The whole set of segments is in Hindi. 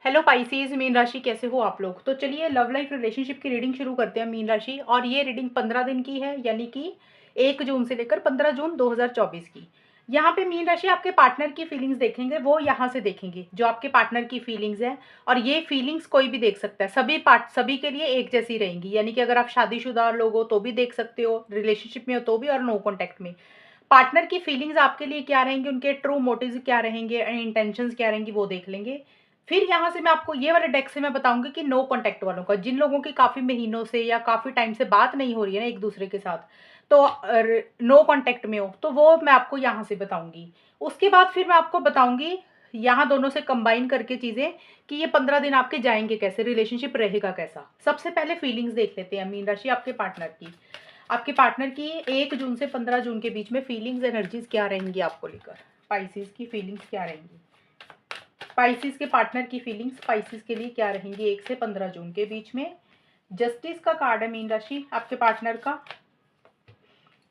हेलो पाइसेस, मीन राशि कैसे हो आप लोग। तो चलिए लव लाइफ रिलेशनशिप की रीडिंग शुरू करते हैं मीन राशि। और ये रीडिंग 15 दिन की है, यानी कि 1 जून से लेकर 15 जून 2024 की। यहाँ पे मीन राशि आपके पार्टनर की फीलिंग्स देखेंगे, वो यहाँ से देखेंगे जो आपके पार्टनर की फीलिंग्स है। और ये फीलिंग्स कोई भी देख सकता है, सभी के लिए एक जैसी रहेंगी। यानी कि अगर आप शादीशुदा लोग हो तो भी देख सकते हो, रिलेशनशिप में हो तो भी, और नो कॉन्टैक्ट में। पार्टनर की फीलिंग्स आपके लिए क्या रहेंगे, उनके ट्रू मोटिव्स क्या रहेंगे, इंटेंशंस क्या रहेंगी, वो देख लेंगे। फिर यहाँ से मैं आपको ये वाले डेक से मैं बताऊंगी कि नो कॉन्टैक्ट वालों का, जिन लोगों की काफ़ी महीनों से या काफ़ी टाइम से बात नहीं हो रही है ना एक दूसरे के साथ, तो नो कॉन्टैक्ट में हो, तो वो मैं आपको यहाँ से बताऊंगी। उसके बाद फिर मैं आपको बताऊंगी यहाँ दोनों से कंबाइन करके चीज़ें, कि ये 15 दिन आपके जाएंगे कैसे, रिलेशनशिप रहेगा कैसा। सबसे पहले फीलिंग्स देख लेते हैं मीन राशि आपके पार्टनर की। आपके पार्टनर की 1 जून से 15 जून के बीच में फीलिंग्स एनर्जीज क्या रहेंगी आपको लेकर, पाइसेस की फीलिंग्स क्या रहेंगी। स्पाइसिस के पार्टनर की फीलिंग्स स्पाइसिस के लिए क्या रहेंगी 1 से 15 जून के बीच में। जस्टिस का कार्ड है मीन राशि आपके पार्टनर का।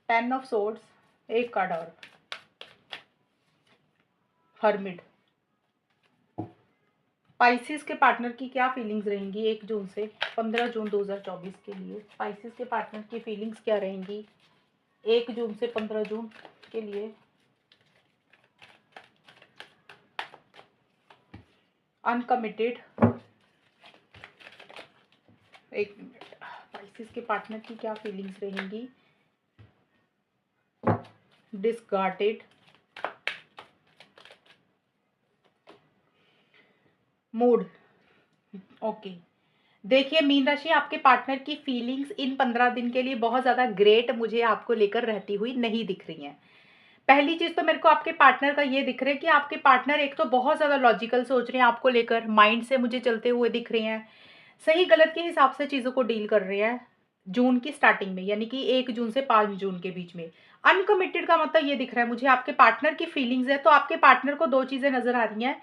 10 ऑफ सोर्ड्स, एक कार्ड और, हर्मिड। स्पाइसिस के पार्टनर की क्या फीलिंग्स रहेंगी 1 जून से 15 जून 2024 के लिए। स्पाइसिस के पार्टनर की फीलिंग्स क्या रहेंगी 1 जून से 15 जून के लिए। अनकमिटेड, एक मिनट। स्पाइसिस के पार्टनर की क्या फीलिंग्स रहेंगी। Discarded, mood. ओके, देखिए मीन राशि आपके पार्टनर की फीलिंग्स इन 15 दिन के लिए बहुत ज़्यादा ग्रेट मुझे आपको लेकर रहती हुई नहीं दिख रही हैं। पहली चीज़ तो मेरे को आपके पार्टनर का ये दिख रहा है कि आपके पार्टनर एक तो बहुत ज़्यादा लॉजिकल सोच रहे हैं आपको लेकर, माइंड से मुझे चलते हुए दिख रहे हैं, सही गलत के हिसाब से चीज़ों को डील कर रहे हैं जून की स्टार्टिंग में, यानी कि 1 जून से 5 जून के बीच में। अनकमिटेड का मतलब ये दिख रहा है मुझे आपके पार्टनर की फीलिंग्स है, तो आपके पार्टनर को दो चीज़ें नज़र आ रही हैं।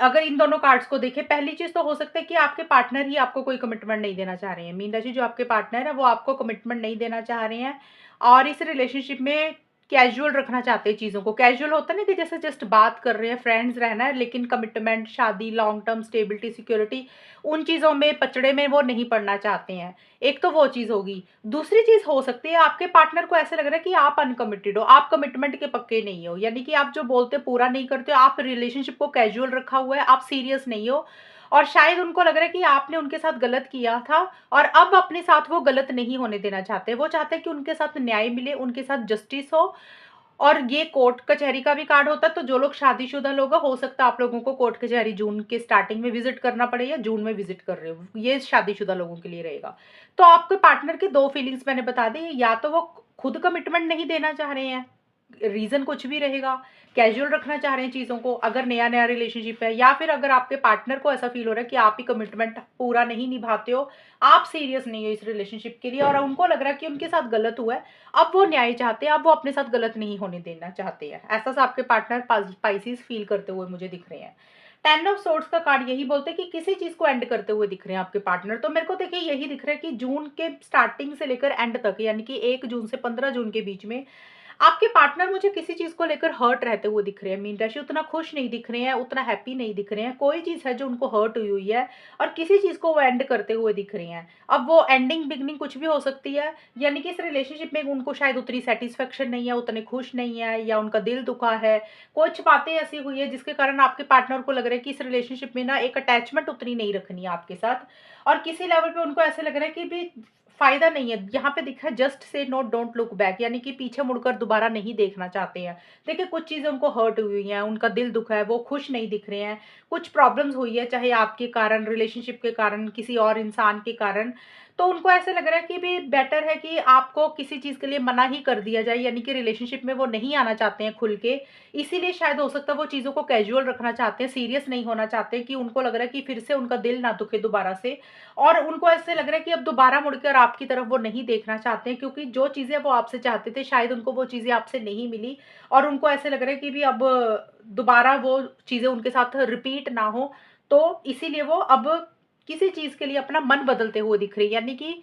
अगर इन दोनों कार्ड्स को देखें, पहली चीज तो हो सकता है कि आपके पार्टनर ही आपको कोई कमिटमेंट नहीं देना चाह रहे हैं। मीन राशि जो आपके पार्टनर है वो आपको कमिटमेंट नहीं देना चाह रहे हैं, और इस रिलेशनशिप में कैजुअल रखना चाहते हैं चीज़ों को। कैजुअल होता है ना कि जैसे जस्ट बात कर रहे हैं, फ्रेंड्स रहना है, लेकिन कमिटमेंट, शादी, लॉन्ग टर्म स्टेबिलिटी, सिक्योरिटी, उन चीज़ों में पचड़े में वो नहीं पड़ना चाहते हैं। एक तो वो चीज़ होगी। दूसरी चीज़ हो सकती है आपके पार्टनर को ऐसा लग रहा है कि आप अनकमिटेड हो, आप कमिटमेंट के पक्के नहीं हो, यानी कि आप जो बोलते पूरा नहीं करते हो, आप रिलेशनशिप को कैजुअल रखा हुआ है, आप सीरियस नहीं हो। और शायद उनको लग रहा है कि आपने उनके साथ गलत किया था, और अब अपने साथ वो गलत नहीं होने देना चाहते। वो चाहते हैं कि उनके साथ न्याय मिले, उनके साथ जस्टिस हो। और ये कोर्ट कचहरी का भी कार्ड होता है, तो जो लोग शादीशुदा लोग हैं, हो सकता है आप लोगों को कोर्ट कचहरी जून के स्टार्टिंग में विजिट करना पड़े, या जून में विजिट कर रहे हो, ये शादीशुदा लोगों के लिए रहेगा। तो आपके पार्टनर की दो फीलिंग्स मैंने बता दी, या तो वो खुद कमिटमेंट नहीं देना चाह रहे हैं, रीजन कुछ भी रहेगा, कैजुअल रखना चाह रहे हैं चीज़ों को अगर नया नया रिलेशनशिप है, या फिर अगर आपके पार्टनर को ऐसा फील हो रहा है कि आप ही कमिटमेंट पूरा नहीं निभाते हो, आप सीरियस नहीं हो इस रिलेशनशिप के लिए, और उनको लग रहा है कि उनके साथ गलत हुआ है, अब वो न्याय चाहते हैं, अब वो अपने साथ गलत नहीं होने देना चाहते हैं। ऐसा सा आपके पार्टनर स्पाइसीज फील करते हुए मुझे दिख रहे हैं। 10 ऑफ सोर्ड्स का कार्ड यही बोलते हैं कि किसी चीज को एंड करते हुए दिख रहे हैं आपके पार्टनर। तो मेरे को देखिए यही दिख रहा है कि जून के स्टार्टिंग से लेकर एंड तक, यानी कि 1 जून से 15 जून के बीच में आपके पार्टनर मुझे किसी चीज को लेकर हर्ट रहते हुए दिख रहे हैं मीन राशि। उतना खुश नहीं दिख रहे हैं, उतना हैप्पी नहीं दिख रहे हैं, कोई चीज है जो उनको हर्ट हुई हुई है, और किसी चीज को वो एंड करते हुए दिख रहे हैं। अब वो एंडिंग बिगनिंग कुछ भी हो सकती है, यानी कि इस रिलेशनशिप में उनको शायद उतनी सेटिस्फेक्शन नहीं है, उतने खुश नहीं है, या उनका दिल दुखा है, कुछ बातें ऐसी हुई है जिसके कारण आपके पार्टनर को लग रहा है कि इस रिलेशनशिप में ना एक अटैचमेंट उतनी नहीं रखनी है आपके साथ। और किसी लेवल पे उनको ऐसे लग रहा है कि भी फायदा नहीं है। यहाँ पे दिखा है just say no, don't look back, यानी कि पीछे मुड़कर दोबारा नहीं देखना चाहते हैं। देखिए कुछ चीजें उनको हर्ट हुई हैं, उनका दिल दुखा है, वो खुश नहीं दिख रहे हैं, कुछ प्रॉब्लम्स हुई है, चाहे आपके कारण, रिलेशनशिप के कारण, किसी और इंसान के कारण। तो उनको ऐसे लग रहा है कि भी बेटर है कि आपको किसी चीज के लिए मना ही कर दिया जाए, यानी कि रिलेशनशिप में वो नहीं आना चाहते हैं खुल के। इसीलिए शायद हो सकता है वो चीजों को कैजुअल रखना चाहते हैं, सीरियस नहीं होना चाहते, कि उनको लग रहा है कि फिर से उनका दिल ना दुखे दोबारा से। और उनको ऐसे लग रहा है कि अब दोबारा मुड़कर आपकी तरफ वो नहीं देखना चाहते हैं, क्योंकि जो चीज़ें वो आपसे चाहते थे शायद उनको वो चीज़ें आपसे नहीं मिली, और उनको ऐसे लग रहा है कि भी अब दोबारा वो चीज़ें उनके साथ रिपीट ना हो। तो इसीलिए वो अब किसी चीज़ के लिए अपना मन बदलते हुए दिख रही है, यानी कि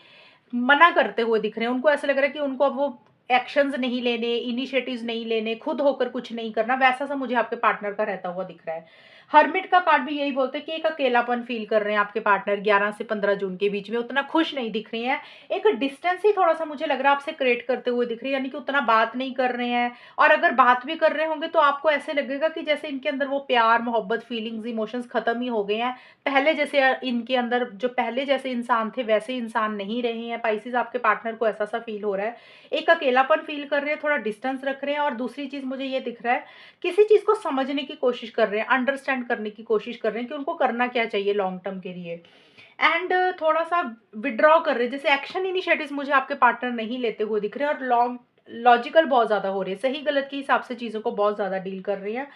मना करते हुए दिख रहे हैं। उनको ऐसा लग रहा है कि उनको अब वो एक्शंस नहीं लेने, इनिशिएटिव्स नहीं लेने, खुद होकर कुछ नहीं करना, वैसा सा मुझे आपके पार्टनर का रहता हुआ दिख रहा है। हर्मिट का कार्ड भी यही बोलते हैं कि एक अकेलापन फील कर रहे हैं आपके पार्टनर 11 से 15 जून के बीच में, उतना खुश नहीं दिख रही हैं। एक डिस्टेंस ही थोड़ा-सा मुझे लग रहा है आपसे क्रिएट करते हुए दिख रही है, यानी कि उतना बात नहीं कर रहे हैं। और अगर बात भी कर रहे होंगे तो आपको ऐसे लगेगा कि जैसे इनके अंदर वो प्यार, मोहब्बत, फीलिंग्स, इमोशंस खत्म ही हो गए हैं। पहले जैसे इनके अंदर जो पहले जैसे इंसान थे वैसे इंसान नहीं रहे हैं। पाइसेस आपके पार्टनर को ऐसा-सा फील हो रहा है। एक अकेलापन फील कर रहे हैं, थोड़ा डिस्टेंस रख रहे हैं। और दूसरी चीज़ मुझे ये दिख रहा है, किसी चीज़ को समझने की कोशिश कर रहे हैं, अंडरस्टैंड करने की कोशिश कर रहे हैं कि उनको करना क्या चाहिए लॉन्ग टर्म के लिए। एंड थोड़ा-सा विथड्रॉ कर रहे हैं, जैसे एक्शन इनिशिएटिव्स मुझे आपके पार्टनर नहीं लेते हुए दिख रहे हैं और लॉजिकल बहुत ज़्यादा हो रही है, सही-गलत के हिसाब से चीज़ों को बहुत ज़्यादा डील कर रही हैं।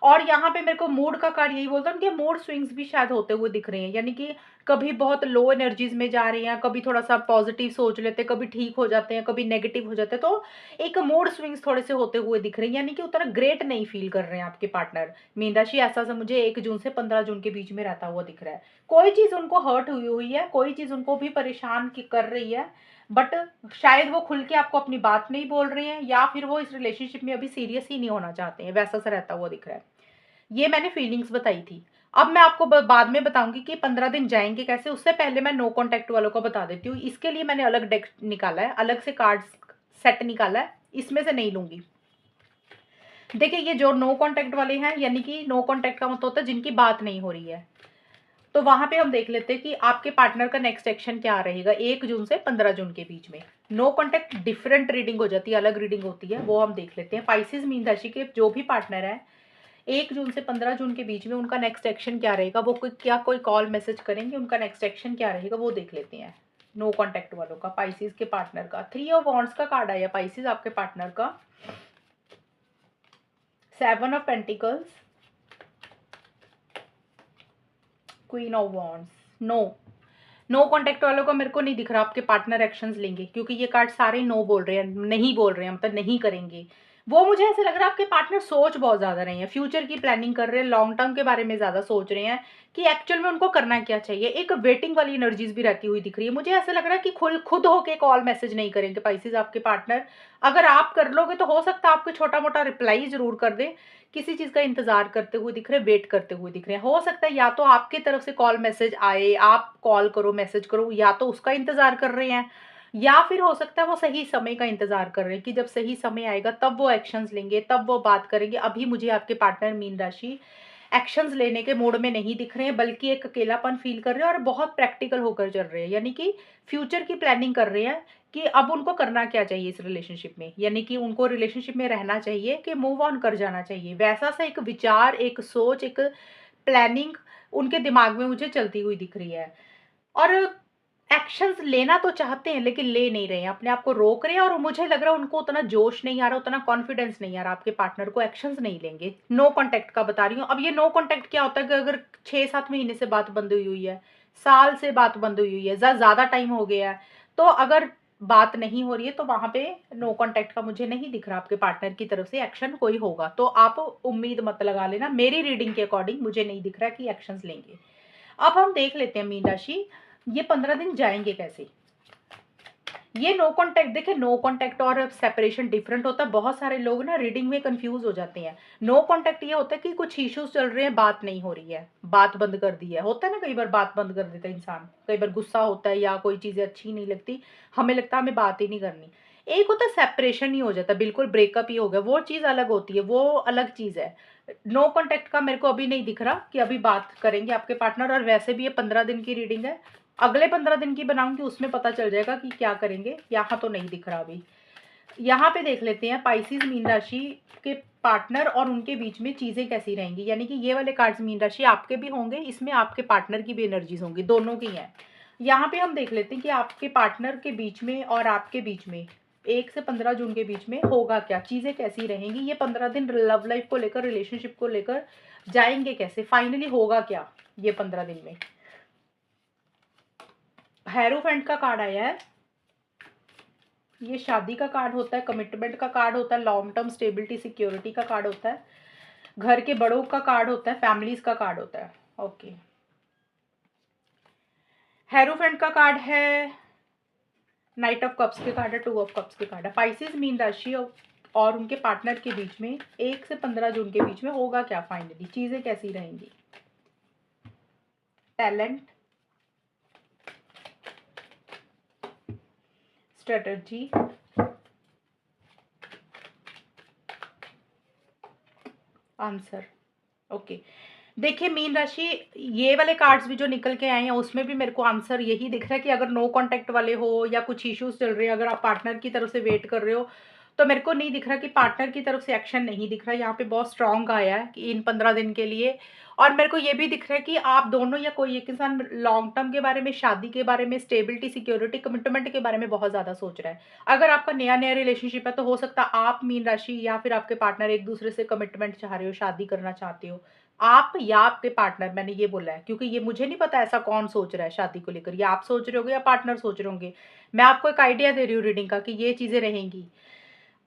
और यहाँ पे मेरे को मूड का कार्ड यही बोलता है, उनके मूड स्विंग्स भी शायद होते हुए दिख रहे हैं, यानी कि कभी बहुत लो एनर्जीज़ में जा रहे हैं, कभी थोड़ा-सा पॉज़िटिव सोच लेते हैं, कभी ठीक हो जाते हैं, कभी नेगेटिव हो जाते हैं। तो एक मूड स्विंग्स थोड़े से होते हुए दिख रहे हैं, यानी कि उतना ग्रेट नहीं फ़ील कर रहे हैं आपके पार्टनर। मीन राशि ऐसा-सा मुझे 1 जून से 15 जून के बीच में रहता हुआ दिख रहा है। कोई चीज़ उनको हर्ट हुई हुई है, कोई चीज़ उनको भी परेशान की कर रही है, बट शायद वो खुल के आपको अपनी बात नहीं बोल रहे हैं, या फिर वो इस रिलेशनशिप में अभी सीरियस ही नहीं होना चाहते हैं, वैसा-सा रहता हुआ दिख रहा है। ये मैंने फीलिंग्स बताई थी। अब मैं आपको बाद में बताऊँगी कि 15 दिन जाएँगे कैसे, उससे पहले मैं नो कॉन्टैक्ट वालों का बता देती हूँ। इसके लिए मैंने अलग डेक निकाला है, अलग से कार्ड्स सेट निकाला है, इसमें से नहीं लूँगी। देखिए, ये जो नो कॉन्टैक्ट वाले हैं, यानी कि नो कॉन्टैक्ट का मतलब होता है जिनकी बात नहीं हो रही है। तो वहाँ पे हम देख लेते हैं कि आपके पार्टनर का नेक्स्ट एक्शन क्या रहेगा 1 जून से 15 जून के बीच में। नो कॉन्टैक्ट डिफरेंट रीडिंग हो जाती है, अलग रीडिंग होती है, वो हम देख लेते हैं। पाइसेस मीन राशि के जो भी पार्टनर हैं, 1 जून से 15 जून के बीच में उनका नेक्स्ट एक्शन क्या रहेगा, वो कोई कॉल मैसेज करेंगे, उनका नेक्स्ट एक्शन क्या रहेगा वो देख लेते हैं। नो कॉन्टैक्ट वालों का, पाइसेस के पार्टनर का 3 ऑफ वॉन्ड्स का कार्ड आया पाइसेस आपके पार्टनर का, 7 of pentacles, queen of wands. No contact वालों का मेरे को नहीं दिख रहा आपके पार्टनर एक्शंस लेंगे, क्योंकि ये कार्ड सारे नो बोल रहे हैं, नहीं बोल रहे हैं, मतलब नहीं करेंगे। वो मुझे ऐसे लग रहा है आपके पार्टनर सोच बहुत ज़्यादा रहे हैं, फ्यूचर की प्लानिंग कर रहे हैं, लॉन्ग टर्म के बारे में ज़्यादा सोच रहे हैं कि एक्चुअल में उनको करना क्या चाहिए। एक वेटिंग वाली एनर्जीज भी रहती हुई दिख रही है। मुझे ऐसा लग रहा है कि खुद होके कॉल मैसेज नहीं करेंगे पाइसेस आपके पार्टनर। अगर आप कर लोगे तो हो सकता है आपको छोटा-मोटा रिप्लाई ज़रूर कर दें। किसी चीज़ का इंतज़ार करते हुए दिख रहे हैं, वेट करते हुए दिख रहे हैं। हो सकता है या तो आपकी तरफ से कॉल मैसेज आए, आप कॉल करो, मैसेज करो, या तो उसका इंतज़ार कर रहे हैं, या फिर हो सकता है वो सही समय का इंतज़ार कर रहे हैं कि जब सही समय आएगा तब वो एक्शंस लेंगे, तब वो बात करेंगे। अभी मुझे आपके पार्टनर मीन राशि एक्शंस लेने के मूड में नहीं दिख रहे हैं, बल्कि एक अकेलापन फ़ील कर रहे हैं और बहुत प्रैक्टिकल होकर चल रहे हैं। यानी कि फ्यूचर की प्लानिंग कर रहे हैं कि अब उनको करना क्या चाहिए इस रिलेशनशिप में। यानी कि उनको रिलेशनशिप में रहना चाहिए कि मूव ऑन कर जाना चाहिए। वैसा-सा एक विचार, एक सोच, एक प्लानिंग उनके दिमाग में मुझे चलती हुई दिख रही है। और एक्शंस लेना तो चाहते हैं लेकिन ले नहीं रहे हैं, अपने आप को रोक रहे हैं, और मुझे लग रहा है उनको उतना जोश नहीं आ रहा, उतना कॉन्फिडेंस नहीं आ रहा आपके पार्टनर को, एक्शंस नहीं लेंगे। नो कॉन्टैक्ट का बता रही हूँ। अब ये नो कॉन्टैक्ट क्या होता है कि अगर 6-7 महीने से बात बंद हुई हुई है, साल से बात बंद हुई हुई है, ज़्यादा टाइम हो गया है, तो अगर बात नहीं हो रही है तो वहाँ पे नो कॉन्टैक्ट का मुझे नहीं दिख रहा आपके पार्टनर की तरफ से एक्शन कोई होगा। तो आप उम्मीद मत लगा लेना, मेरी रीडिंग के अकॉर्डिंग मुझे नहीं दिख रहा कि एक्शंस लेंगे। अब हम देख लेते हैं मीन राशि, ये 15 दिन जाएँगे कैसे? ये नो कॉन्टैक्ट, देखिए नो कॉन्टैक्ट और सेपरेशन डिफरेंट होता है। बहुत सारे लोग ना रीडिंग में कंफ्यूज हो जाते हैं। नो कॉन्टैक्ट ये होता है कि कुछ इश्यूज चल रहे हैं, बात नहीं हो रही है, बात बंद कर दी है। होता है ना, कई बार बात बंद कर देता है इंसान, कई बार गुस्सा होता है या कोई चीज़ें अच्छी नहीं लगती, हमें लगता है हमें बात ही नहीं करनी। एक होता है सेपरेशन ही हो जाता है, बिल्कुल ब्रेकअप ही हो गया, वो चीज़ अलग होती है, वो अलग चीज़ है। नो कॉन्टैक्ट का मेरे को अभी नहीं दिख रहा कि अभी बात करेंगे आपके पार्टनर, और वैसे भी ये 15 दिन की रीडिंग है। अगले 15 दिन की बनाऊँगी, उसमें पता चल जाएगा कि क्या करेंगे। यहाँ तो नहीं दिख रहा अभी। यहाँ पे देख लेते हैं पाइसेस मीन राशि के पार्टनर और उनके बीच में चीज़ें कैसी रहेंगी। यानी कि ये वाले कार्ड्स मीन राशि आपके भी होंगे, इसमें आपके पार्टनर की भी एनर्जीज होंगी, दोनों की हैं। यहाँ पे हम देख लेते हैं कि आपके पार्टनर के बीच में और आपके बीच में 1 से 15 जून के बीच में होगा क्या, चीज़ें कैसी रहेंगी, ये 15 दिन लव लाइफ को लेकर, रिलेशनशिप को लेकर जाएंगे कैसे, फाइनली होगा क्या ये 15 दिन में। हेरोफेंट का कार्ड आया है। ये शादी का कार्ड होता है, कमिटमेंट का कार्ड होता है, लॉन्ग टर्म स्टेबिलिटी सिक्योरिटी का कार्ड होता है, घर के बड़ों का कार्ड होता है, फैमिलीज का कार्ड होता है। ओके, हेरोफेंट का कार्ड है, नाइट ऑफ कप्स के कार्ड है, 2 ऑफ कप्स के कार्ड है। पाइसेस मीन राशि और उनके पार्टनर के बीच में 1 से 15 जून के बीच में होगा क्या, फाइनली चीज़ें कैसी रहेंगी। Talent, strategy, answer. ओके, देखिए मीन राशि, ये वाले कार्ड्स भी जो निकल के आए हैं उसमें भी मेरे को आंसर यही दिख रहा है कि अगर नो कांटेक्ट वाले हो या कुछ इश्यूज चल रहे हैं, अगर आप पार्टनर की तरफ से वेट कर रहे हो, तो मेरे को नहीं दिख रहा कि पार्टनर की तरफ से एक्शन नहीं दिख रहा। यहाँ पे बहुत स्ट्रांग आया है कि इन 15 दिन के लिए। और मेरे को ये भी दिख रहा है कि आप दोनों या कोई एक इंसान लॉन्ग टर्म के बारे में, शादी के बारे में, स्टेबिलिटी, सिक्योरिटी, कमिटमेंट के बारे में बहुत ज़्यादा सोच रहा है। अगर आपका नया नया रिलेशनशिप है तो हो सकता है आप मीन राशि या फिर आपके पार्टनर एक दूसरे से कमिटमेंट चाह रहे हो, शादी करना चाहते हो। आप या आपके पार्टनर, मैंने ये बोला है क्योंकि ये मुझे नहीं पता ऐसा कौन सोच रहा है शादी को लेकर, या आप सोच रहे होगे या पार्टनर सोच रहे होंगे। मैं आपको एक आइडिया दे रही हूँ रीडिंग का कि ये चीज़ें रहेंगी।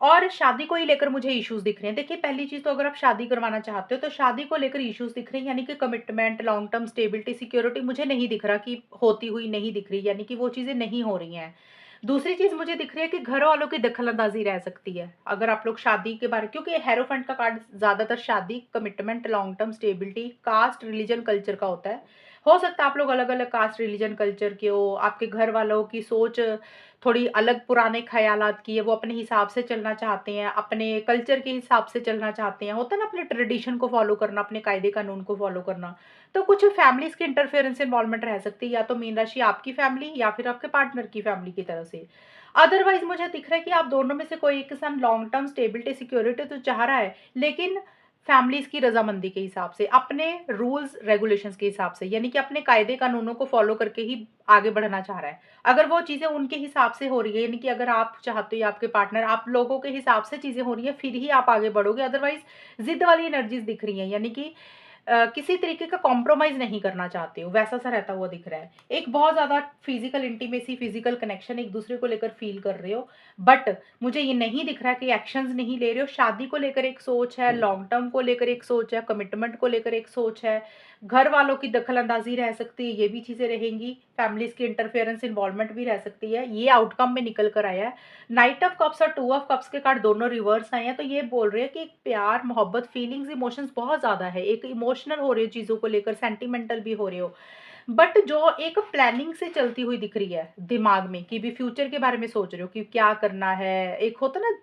और शादी को ही लेकर मुझे इश्यूज दिख रहे हैं। देखिए, पहली चीज़ तो अगर आप शादी करवाना चाहते हो तो शादी को लेकर इश्यूज दिख रहे हैं, यानी कि commitment, long term stability, security मुझे नहीं दिख रहा कि होती हुई नहीं दिख रही, यानी कि वो चीज़ें नहीं हो रही हैं। दूसरी चीज़ मुझे दिख रही है कि घर वालों की दखल-अंदाज़ी रह सकती है। अगर आप लोग शादी के बारे, क्योंकि हेरोफेंट का कार्ड ज़्यादातर शादी, commitment, long term stability, caste, religion, culture का होता है। हो सकता है आप लोग अलग-अलग कास्ट, रिलीजन, कल्चर के हो, आपके घर वालों की सोच थोड़ी अलग, पुराने ख़यालात की है, वो अपने हिसाब से चलना चाहते हैं, अपने कल्चर के हिसाब से चलना चाहते हैं। होता है ना अपने ट्रेडिशन को फ़ॉलो करना, अपने कायदे-कानून को फ़ॉलो करना। तो कुछ फैमिलीज़ की इंटरफेरेंस, इन्वॉल्वमेंट रह सकती है, या तो मीन राशि आपकी फैमिली या फिर आपके पार्टनर की फैमिली की तरफ से। अदरवाइज़ मुझे दिख रहा है कि आप दोनों में से कोई एक इंसान लॉन्ग टर्म स्टेबिलिटी, सिक्योरिटी तो चाह रहा है, लेकिन फैमिलीज़ की रज़ामंदी के हिसाब से, अपने रूल्स रेगुलेशंस के हिसाब से, यानी कि अपने कायदे कानूनों को फ़ॉलो करके ही आगे बढ़ना चाह रहा है। अगर वो चीज़ें उनके हिसाब से हो रही है, यानी कि अगर आप चाहते हो या आपके पार्टनर, आप लोगों के हिसाब से चीज़ें हो रही हैं, फिर ही आप आगे बढ़ोगे। अदरवाइज़ ज़िद वाली एनर्जीज़ दिख रही हैं, यानी कि किसी तरीके का कॉम्प्रोमाइज़ नहीं करना चाहते हो, वैसा-सा रहता हुआ दिख रहा है। एक बहुत ज़्यादा फिज़िकल इंटीमेसी, फिज़िकल कनेक्शन एक-दूसरे को लेकर फ़ील कर रहे हो, बट मुझे ये नहीं दिख रहा है कि एक्शंस नहीं ले रहे हो। शादी को लेकर एक सोच है, लॉन्ग टर्म को लेकर एक सोच है, कमिटमेंट को लेकर एक सोच है, घर वालों की दखल-अंदाज़ी रह सकती है, ये भी चीज़ें रहेंगी, फैमिलीज़ की इंटरफेरेंस, इन्वॉल्वमेंट भी रह सकती है। ये आउटकम में निकल कर आया है। नाइट ऑफ कप्स और टू ऑफ कप्स के कार्ड दोनों रिवर्स आए हैं, तो ये बोल रहे हैं कि एक प्यार, मोहब्बत, फीलिंग्स, इमोशंस बहुत ज़्यादा है। एक इमोशनल हो रहे हो चीज़ों को लेकर, सेंटिमेंटल भी हो रहे हो। बट जो एक प्लानिंग से चलती हुई दिख रही है दिमाग में, कि भी फ्यूचर के बारे में सोच रहे हो कि क्या करना है। एक होता ना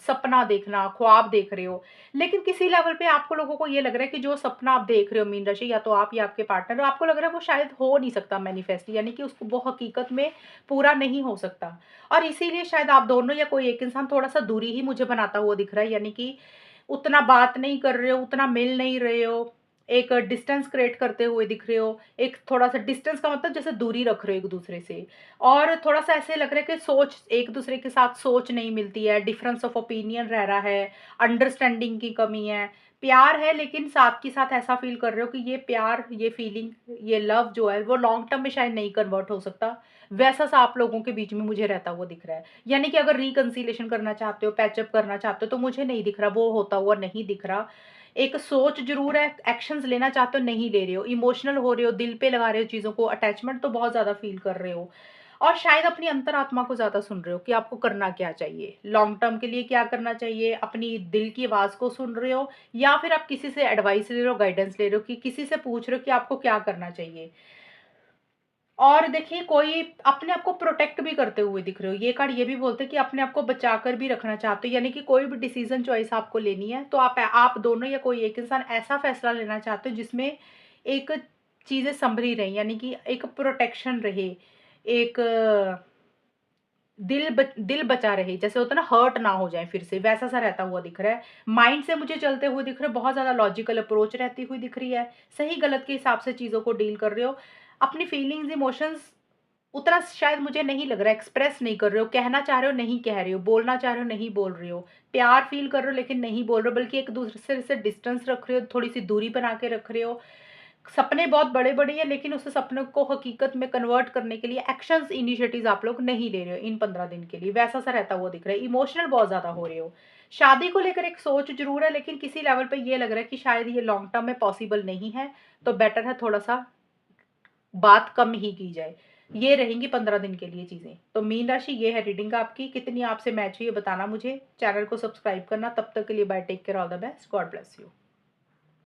सपना देखना, ख्वाब देख रहे हो। लेकिन किसी लेवल पे आपको लोगों को ये लग रहा है कि जो सपना आप देख रहे हो मीन राशि, या तो आप या आपके पार्टनर, आपको लग रहा है वो शायद हो नहीं सकता मैनिफेस्ट, यानी कि उसको वो हकीकत में पूरा नहीं हो सकता। और इसीलिए शायद आप दोनों या कोई एक इंसान थोड़ा-सा दूरी ही मुझे बनाता हुआ दिख रहा है, यानी कि उतना बात नहीं कर रहे हो, उतना मिल नहीं रहे हो, एक डिस्टेंस क्रिएट करते हुए दिख रहे हो। एक थोड़ा-सा डिस्टेंस का मतलब जैसे दूरी रख रहे हो एक-दूसरे से, और थोड़ा-सा ऐसे लग रहा है कि सोच एक-दूसरे के साथ सोच नहीं मिलती है, डिफरेंस ऑफ ओपिनियन रह रहा है, अंडरस्टैंडिंग की कमी है। प्यार है, लेकिन साथ के साथ ऐसा फ़ील कर रहे हो कि ये प्यार, ये फीलिंग, ये लव जो है वो लॉन्ग टर्म में शायद नहीं कन्वर्ट हो सकता। वैसा-सा आप लोगों के बीच में मुझे रहता हुआ दिख रहा है। यानी कि अगर रिकंसिलिएशन करना चाहते हो, पैचअप करना चाहते हो, तो मुझे नहीं दिख रहा, वो होता हुआ नहीं दिख रहा। एक सोच ज़रूर है, एक्शंस लेना चाहते हो, नहीं ले रहे हो, इमोशनल हो रहे हो, दिल पे लगा रहे हो चीज़ों को, अटैचमेंट तो बहुत ज़्यादा फ़ील कर रहे हो। और शायद अपनी अंतरात्मा को ज़्यादा सुन रहे हो कि आपको करना क्या चाहिए, लॉन्ग टर्म के लिए क्या करना चाहिए, अपनी दिल की आवाज़ को सुन रहे हो, या फिर आप किसी से एडवाइस ले रहे हो, गाइडेंस ले रहे हो, कि किसी से पूछ रहे हो कि आपको क्या करना चाहिए। और देखिए, कोई अपने आप को प्रोटेक्ट भी करते हुए दिख रहे हो। ये कार्ड ये भी बोलते हैं कि अपने आप को बचाकर भी रखना चाहते हो, यानी कि कोई भी डिसीज़न चॉइस आपको लेनी है, तो आप दोनों या कोई एक इंसान ऐसा फैसला लेना चाहते हो जिसमें एक चीज़ें सँभली रहें, यानी कि एक प्रोटेक्शन रहे, एक दिल बचा रहे, जैसे होता है ना, हर्ट ना हो जाए फिर से, वैसा-सा रहता हुआ दिख रहा है। माइंड से मुझे चलते हुए दिख रहे हो, बहुत ज़्यादा लॉजिकल अप्रोच रहती हुई दिख रही है। सही-गलत के हिसाब से चीज़ों को डील कर रहे हो। अपनी फीलिंग्स, इमोशंस उतना शायद मुझे नहीं लग रहा है एक्सप्रेस नहीं कर रहे हो, कहना चाह रहे हो नहीं कह रहे हो, बोलना चाह रहे हो नहीं बोल रहे हो, प्यार फ़ील कर रहे हो लेकिन नहीं बोल रहे हो, बल्कि एक-दूसरे से डिस्टेंस रख रहे हो, थोड़ी-सी दूरी बना के रख रहे हो। सपने बहुत बड़े-बड़े हैं, लेकिन उस सपने को हकीकत में कन्वर्ट करने के लिए एक्शंस, इनिशिएटिव्स आप लोग नहीं ले रहे हो इन 15 दिन के लिए, वैसा-सा रहता हुआ दिख रहा है। इमोशनल बहुत ज़्यादा हो रहे हो। शादी को लेकर एक सोच ज़रूर है, लेकिन किसी लेवल पे ये लग रहा है कि शायद ये लॉन्ग टर्म में पॉसिबल नहीं है, तो बेटर है थोड़ा-सा बात कम ही की जाए। ये रहेंगी 15 दिन के लिए चीज़ें। तो मीन राशि, ये है रीडिंग आपकी, कितनी आपसे मैच हुई है बताना मुझे। चैनल को सब्सक्राइब करना। तब तक के लिए bye, take care, all the best, God bless you.